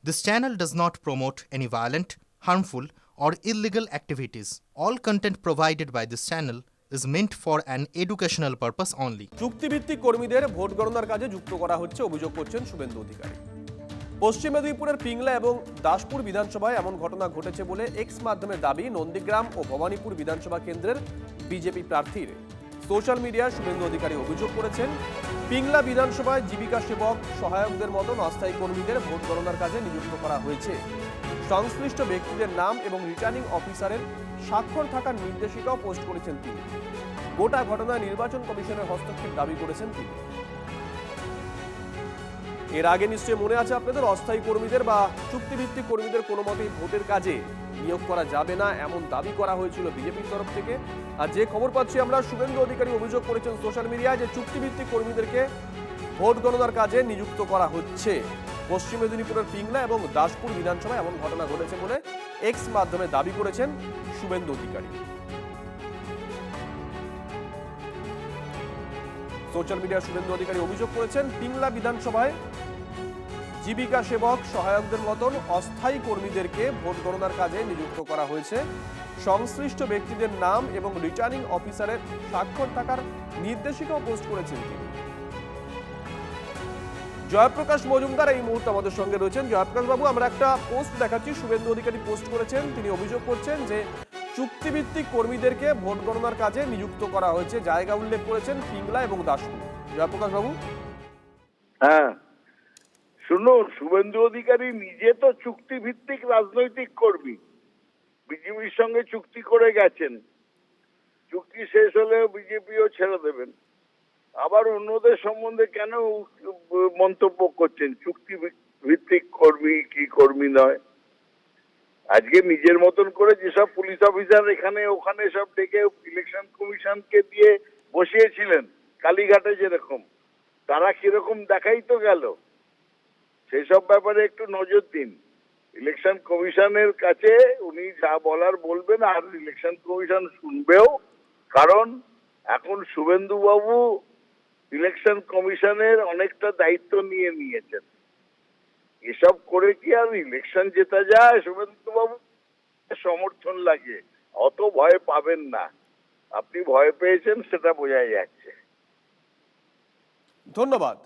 This channel does not promote any violent, harmful, or illegal activities. All content provided by this channel is meant for an educational purpose only. চুক্তিভিত্তিক কর্মীদের vote গণনার কাজে যুক্ত করা হচ্ছে অভিযোগ করছেন শুভেন্দু অধিকারী। পশ্চিম মেদিনীপুরের পিংলা এবং দাসপুর বিধানসভায় এমন ঘটনা ঘটেছে বলে এক্স মাধ্যমে দাবি নন্দীগ্রাম ও ভবানীপুর বিধানসভা কেন্দ্রের বিজেপি প্রার্থীর। সোশ্যাল মিডিয়ায় শুভেন্দু অধিকারী অভিযোগ করেছেন, পিংলা বিধানসভায় জীবিকা সেবক সহায়কদের মতন অস্থায়ী কর্মীদের ভোট গণনার কাজে নিযুক্ত করা হয়েছে। সংশ্লিষ্ট ব্যক্তিদের নাম এবং রিটার্নিং অফিসারের স্বাক্ষর থাকার নির্দেশিকাও পোস্ট করেছেন তিনি। গোটা ঘটনায় নির্বাচন কমিশনের হস্তক্ষেপ দাবি করেছেন তিনি। এর আগে নিশ্চয়ই মনে আছে আপনাদের, অস্থায়ী কর্মীদের বা চুক্তিভিত্তিক কর্মীদের কোনো মতেই ভোটের কাজে নিয়োগ করা যাবে না এমন দাবি করা হয়েছিল বিজেপির তরফ থেকে। আর যে খবর পাচ্ছি আমরা, শুভেন্দু অধিকারী অভিযোগ করেছেন সোশ্যাল মিডিয়ায় যে চুক্তিভিত্তিক কর্মীদেরকে ভোট গণনার কাজে নিযুক্ত করা হচ্ছে। পশ্চিম মেদিনীপুরের পিংলা এবং দাসপুর বিধানসভায় এমন ঘটনা ঘটেছে বলে এক্স মাধ্যমে দাবি করেছেন শুভেন্দু অধিকারী। সোশ্যাল মিডিয়ায় শুভেন্দু অধিকারী অভিযোগ করেছেন, পিংলা বিধানসভায় জীবিকা সেবক সহায়কদের মতন অস্থায়ী কর্মীদেরকে ভোট গণনার কাজে নিযুক্ত করা হয়েছে। সংশ্লিষ্ট ব্যক্তিদের নাম এবং রিটার্নিং অফিসারের স্বাক্ষর থাকার নির্দেশিকাও পোস্ট করেছেন তিনি। জয়প্রকাশ মজুমদার এই মুহূর্তে আমাদের সঙ্গে রয়েছেন। জয়প্রকাশ বাবু, আমরা একটা পোস্ট দেখাচ্ছি, শুভেন্দু অধিকারী পোস্ট করেছেন। তিনি অভিযোগ করছেন যে চুক্তিভিত্তিক কর্মীদেরকে ভোট গণনার কাজে নিযুক্ত করা হয়েছে, জায়গা উল্লেখ করেছেন পিংলা এবং দাসপুর। জয়প্রকাশ বাবু। হ্যাঁ, শুনুন, শুভেন্দু অধিকারী নিজে তো চুক্তিভিত্তিক রাজনৈতিক কর্মী, বিজেপির সঙ্গে চুক্তি করে গেছেন। চুক্তি শেষ হলে বিজেপিও ছেড়ে দেবেন। আবার অন্যদের সম্বন্ধে কেন মন্তব্য করছেন? চুক্তি ভিত্তিক কর্মী কি কর্মী নয়? আজকে নিজের মতন করে যেসব পুলিশ অফিসার এখানে ওখানে সব ডেকে ইলেকশন কমিশনকে দিয়ে বসিয়েছিলেন, কালীঘাটে যেরকম, তারা কিরকম দেখাই তো গেল। সেসব ব্যাপারে একটু নজর দিন। ইলেকশন কমিশনের কাছে উনি যা বলার বলবেন, আর ইলেকশন কমিশন শুনবেও। কারণ এখন শুভেন্দু বাবু ইলেকশন কমিশনের অনেকটা দায়িত্ব নিয়ে নিয়েছেন। এসব করে কি আর ইলেকশন জেতা যায়? শুভেন্দু বাবু সমর্থন লাগে, অত ভয় পাবেন না। আপনি ভয় পেয়েছেন সেটা বোঝাই যাচ্ছে। ধন্যবাদ।